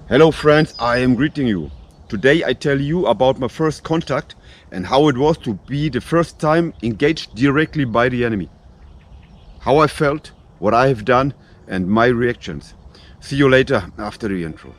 Hello friends, I am greeting you. Today I tell you about my first contact and how it was to be the first time engaged directly by the enemy. How I felt, what I have done and my reactions. See you later after the intro.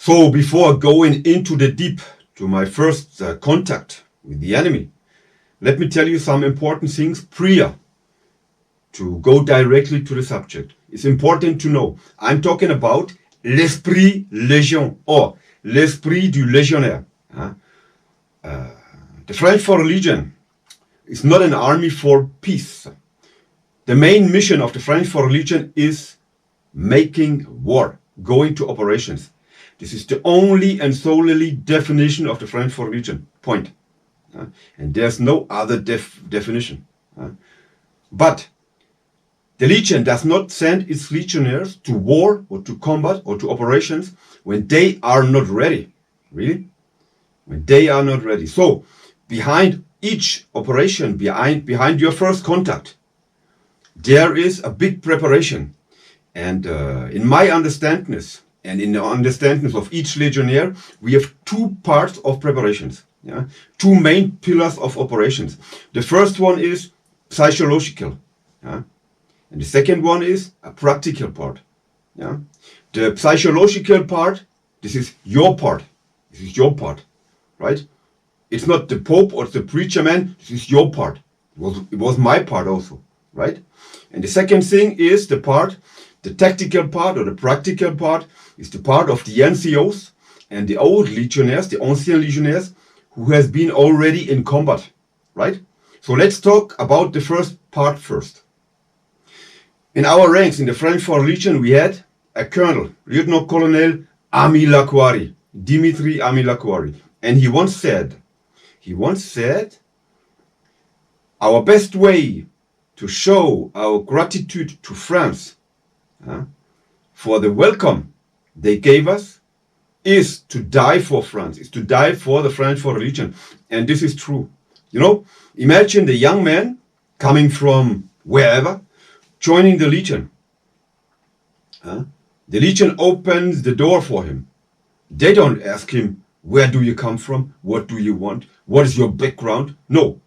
So before going into the deep to my first contact with the enemy, let me tell you some important things prior to go directly to the subject. It's important to know I'm talking about l'esprit légion or l'esprit du légionnaire. The French for religion is not an army for peace. The main mission of the French for religion is making war, going to operations. This is the only and solely definition of the French for religion. Point. And there's no other definition. But the legion does not send its legionnaires to war or to combat or to operations when they are not ready. Really? When they are not ready. So behind each operation, behind your first contact, there is a big preparation. And in my understanding, and in the understanding of each legionnaire, we have two parts of preparations. Two main pillars of operations. The first one is psychological. And the second one is a practical part. The psychological part, this is your part. This is your part, right? It's not the Pope or the preacher man. This is your part. It was my part also, right? And the second thing is the tactical part or the practical part is the part of the NCOs and the old legionnaires, the ancien legionnaires, who has been already in combat, right? So let's talk about the first part first. In our ranks in the French for Legion, we had a colonel, lieutenant-colonel Ami Laquari, Dimitri Ami Laquari. And he once said, our best way to show our gratitude to France for the welcome they gave us is to die for France, is to die for the French for religion. And this is true. Imagine the young man coming from wherever, joining the Legion. The Legion opens the door for him. They don't ask him, where do you come from? What do you want? What is your background? No.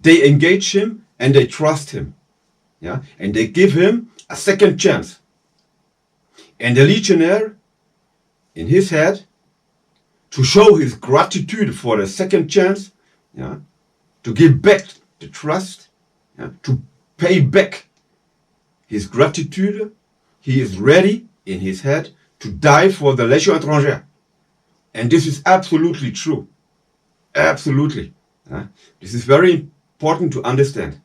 They engage him and they trust him. And they give him a second chance. And the legionnaire, in his head, to show his gratitude for the second chance, to give back the trust, to pay back his gratitude, he is ready in his head to die for the Légion étrangère. And this is absolutely true. Absolutely. This is very important to understand.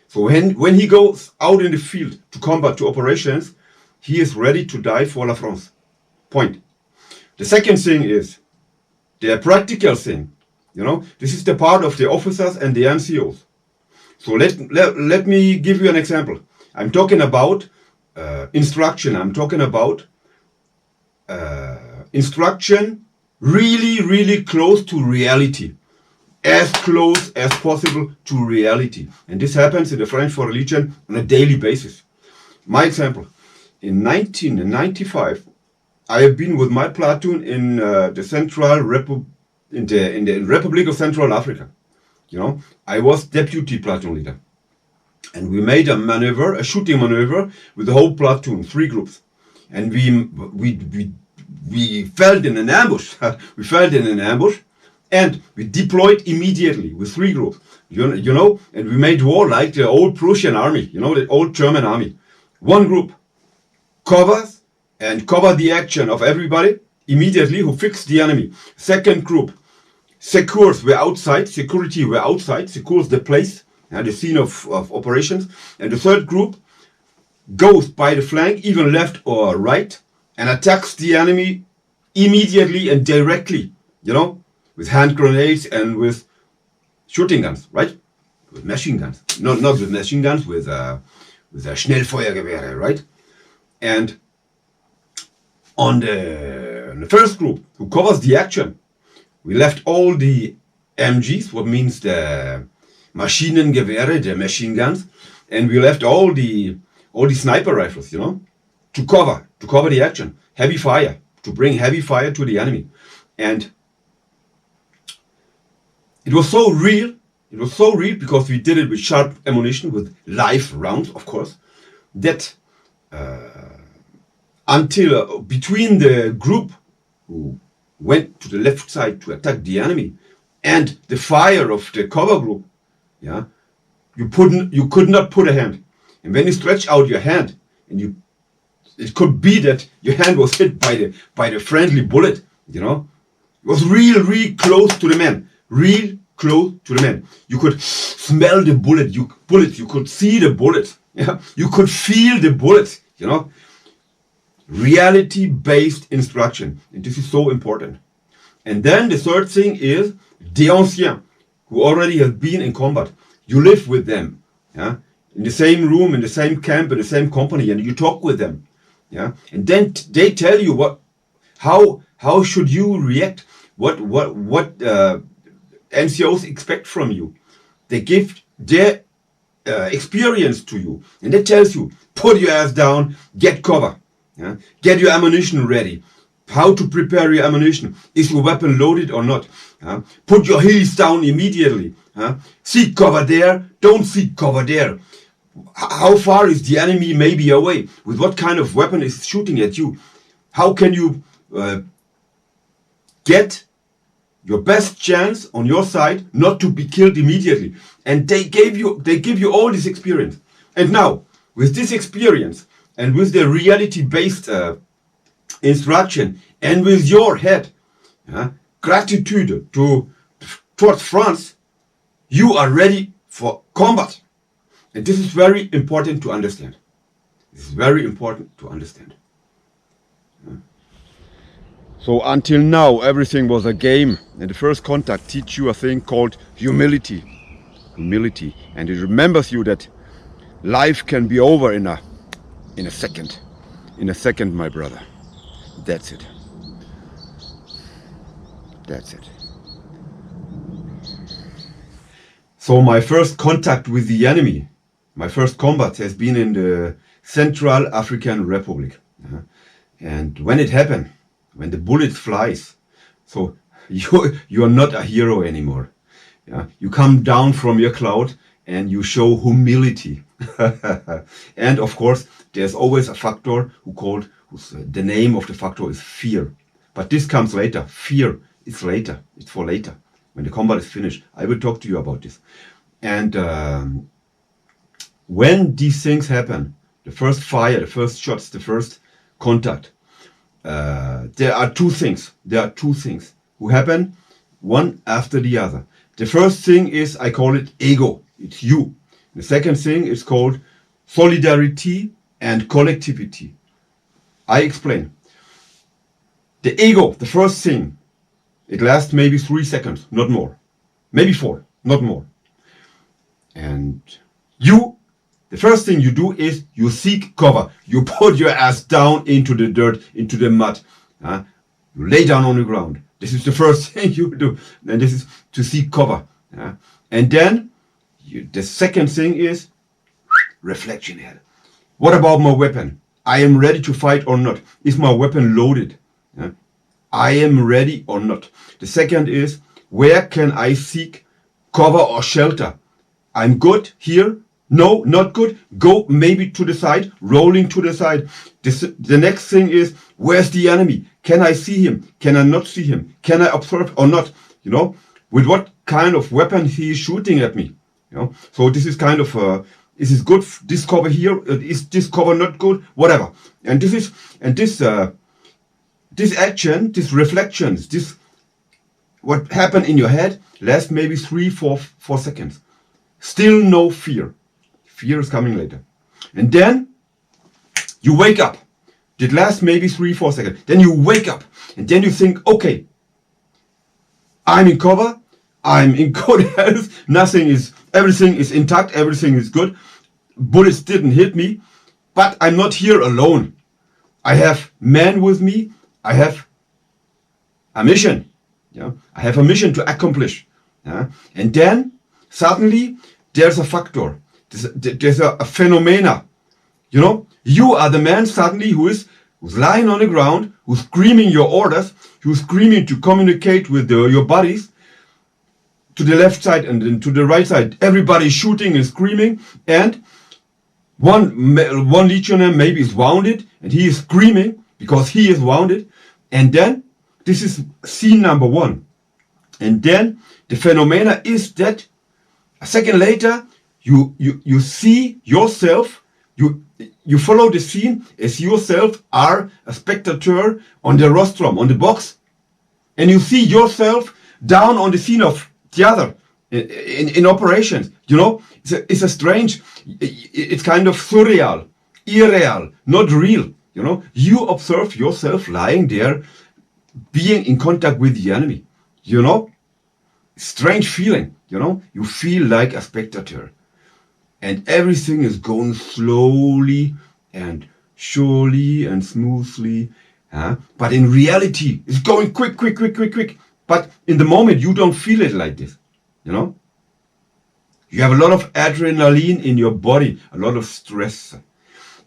So when he goes out in the field to combat, to operations, he is ready to die for La France. Point. The second thing is the practical thing. This is the part of the officers and the NCOs. So let me give you an example. I'm talking about instruction. I'm talking about instruction really, really close to reality. As close as possible to reality. And this happens in the French for Legion on a daily basis. My example, in 1995, I have been with my platoon in the Republic of Central Africa. I was deputy platoon leader. And we made a shooting maneuver with the whole platoon, 3 groups. And we fell in an ambush. And we deployed immediately with 3 groups, and we made war like the old Prussian army, the old German army. One group covers the action of everybody immediately who fixed the enemy. Second group secures the outside, security the outside, secures the place, the scene of operations. And the third group goes by the flank, even left or right, and attacks the enemy immediately and directly, with hand grenades and with shooting guns, right? With machine guns. Not with machine guns, with Schnellfeuergewehre, right? And on the first group, who covers the action, we left all the MGs, what means the Maschinengewehre, the machine guns, and we left all the sniper rifles, to cover the action, heavy fire, to bring heavy fire to the enemy. And it was so real because we did it with sharp ammunition, with live rounds, of course, that until between the group who went to the left side to attack the enemy and the fire of the cover group, you could not put a hand. And when you stretch out your hand, and it could be that your hand was hit by the friendly bullet, It was real close to the man, real close to the man. You could smell the bullet, you could see the bullet, you could feel the bullets, Reality-based instruction, and this is so important. And then the third thing is the anciens, who already have been in combat. You live with them, in the same room, in the same camp, in the same company, and you talk with them, and then they tell you how should you react, what NCOs expect from you. They give their experience to you, and they tells you, put your ass down, get cover, get your ammunition ready, how to prepare your ammunition, is your weapon loaded or not, put your heels down immediately, seek cover there, don't seek cover there, how far is the enemy maybe away, with what kind of weapon is shooting at you, how can you get your best chance on your side not to be killed immediately. And they give you all this experience. And now, with this experience and with the reality-based instruction and with your head gratitude towards France, you are ready for combat. And this is very important to understand. This is very important to understand. So until now, everything was a game, and the first contact teach you a thing called humility. Humility, and it remembers you that life can be over in a second. In a second, my brother. That's it. That's it. So my first contact with the enemy, my first combat has been in the Central African Republic. And when it happened, when the bullet flies, so you are not a hero anymore. You come down from your cloud and you show humility. And of course, there's always a factor the name of the factor is fear. But this comes later. Fear is later. It's for later. When the combat is finished, I will talk to you about this. And when these things happen, the first fire, the first shots, the first contact, there are two things. There are two things who happen one after the other. The first thing is, I call it ego. It's you. The second thing is called solidarity and collectivity. I explain. The ego, the first thing, it lasts maybe 3 seconds, not more. Maybe 4, not more. And the first thing you do is you seek cover. You put your ass down into the dirt, into the mud. You lay down on the ground. This is the first thing you do. And this is to seek cover. And then the second thing is reflection here. What about my weapon? I am ready to fight or not? Is my weapon loaded? I am ready or not? The second is, where can I seek cover or shelter? I'm good here. No, not good. Go maybe to the side, rolling to the side. The next thing is, where's the enemy? Can I see him? Can I not see him? Can I observe or not? With what kind of weapon he is shooting at me? So this is kind of, is this good? This cover here? Is this cover not good? Whatever. And this action, these reflections, this what happened in your head lasts maybe 3-4 seconds. Still no fear. Fear is coming later. And then you wake up. It lasts maybe 3-4 seconds. Then you wake up and then you think, okay, I'm in cover, I'm in good health, everything is intact, everything is good. Bullets didn't hit me, but I'm not here alone. I have men with me, I have a mission. Yeah? I have a mission to accomplish. Yeah? And then suddenly there's a factor, there's a phenomena. You know, you are the man suddenly who's lying on the ground, who's screaming your orders, who's screaming to communicate with your buddies to the left side and then to the right side. Everybody's shooting and screaming, and one legionnaire maybe is wounded and he is screaming because he is wounded. And then this is scene number 1. And then the phenomena is that a second later you see yourself, you follow the scene as yourself are a spectator on the rostrum, on the box, and you see yourself down on the scene of the other in operations. You know, it's a strange, it's kind of surreal, irreal, not real. You know, you observe yourself lying there, being in contact with the enemy. You know, strange feeling. You know, you feel like a spectator. And everything is going slowly and surely and smoothly. But in reality, it's going quick. But in the moment, you don't feel it like this. You know? You have a lot of adrenaline in your body, a lot of stress.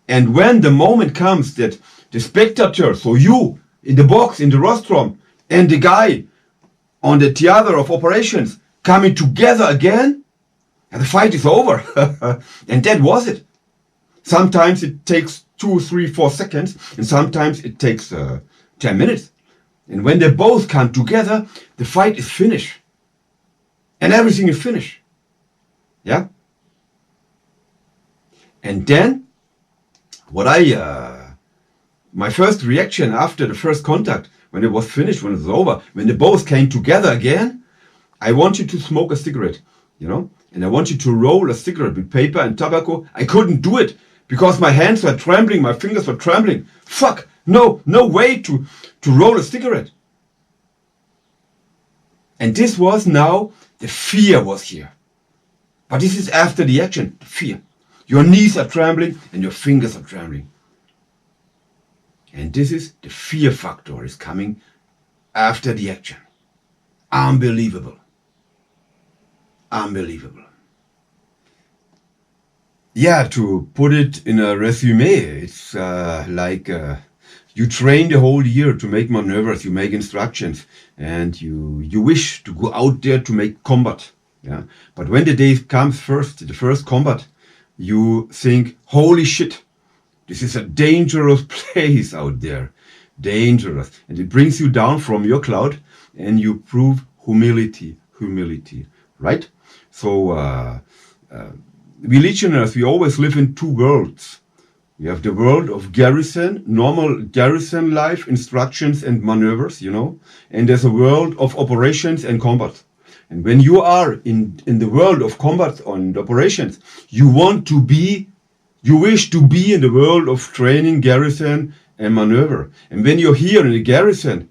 And when the moment comes that the spectator, so you in the box, in the rostrum, and the guy on the theater of operations coming together again, and the fight is over. And that was it. Sometimes it takes 2, 3, 4 seconds, and sometimes it takes 10 minutes. And when they both come together, the fight is finished. And everything is finished. Yeah? And then, my first reaction after the first contact, when it was finished, when it was over, when they both came together again, I wanted to smoke a cigarette, you know? And I wanted to roll a cigarette with paper and tobacco. I couldn't do it because my hands were trembling, my fingers were trembling. Fuck, no way to roll a cigarette. And this was now, the fear was here. But this is after the action, the fear. Your knees are trembling and your fingers are trembling. And this is the fear factor is coming after the action. Unbelievable. Unbelievable. Yeah, to put it in a resume, it's like you train the whole year to make maneuvers, you make instructions, and you wish to go out there to make combat. Yeah, but when the day comes the first combat, you think, holy shit, this is a dangerous place out there, dangerous, and it brings you down from your cloud, and you prove humility, right? So we legionnaires, we always live in 2 worlds. We have the world of garrison, normal garrison life, instructions and maneuvers, you know, and there's a world of operations and combat. And when you are in the world of combat and operations, you wish to be in the world of training, garrison and maneuver. And when you're here in the garrison,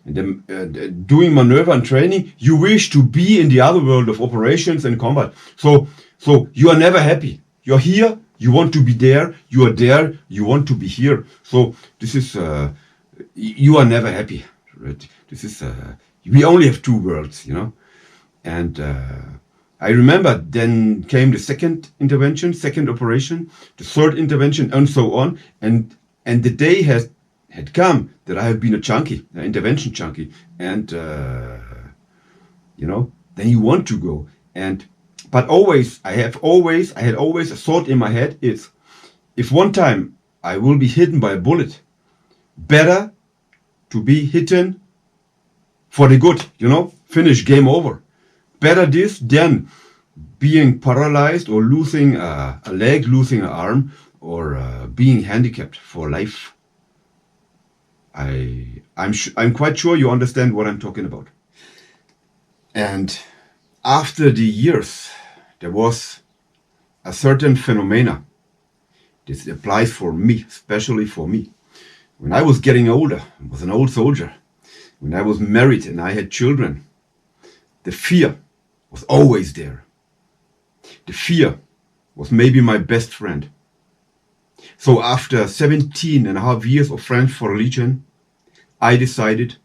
and doing maneuver and training, you wish to be in the other world of operations and combat. So you are never happy. You're here, you want to be there. You are there, you want to be here. So this is, you are never happy. Right? This is, we only have 2 worlds, you know. And I remember then came the second intervention, second operation, the third intervention, and so on. And the day had come that I have been a junkie, an intervention junkie, and you know, then you want to go. But I had always a thought in my head: is if one time I will be hit by a bullet, better to be hitten for the good, you know, finish, game over. Better this than being paralyzed or losing a leg, losing an arm, or being handicapped for life. I'm quite sure you understand what I'm talking about. And after the years, there was a certain phenomena. This applies for me, especially for me. When I was getting older, I was an old soldier. When I was married and I had children, the fear was always there. The fear was maybe my best friend. So after 17 and a half years of French for Religion, I decided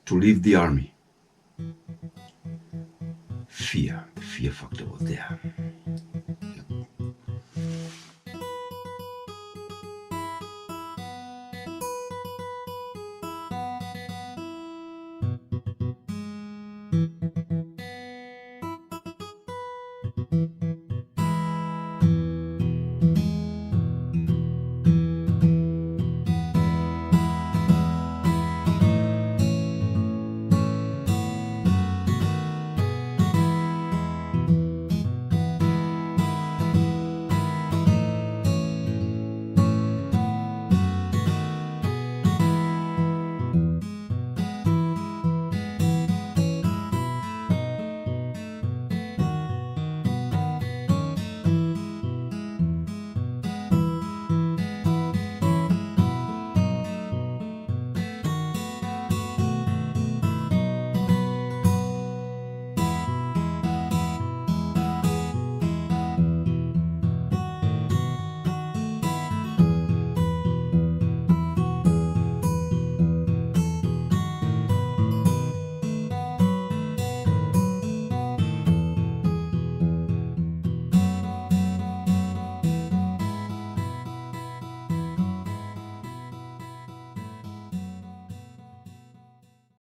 to leave the army. Fear, the fear factor was there.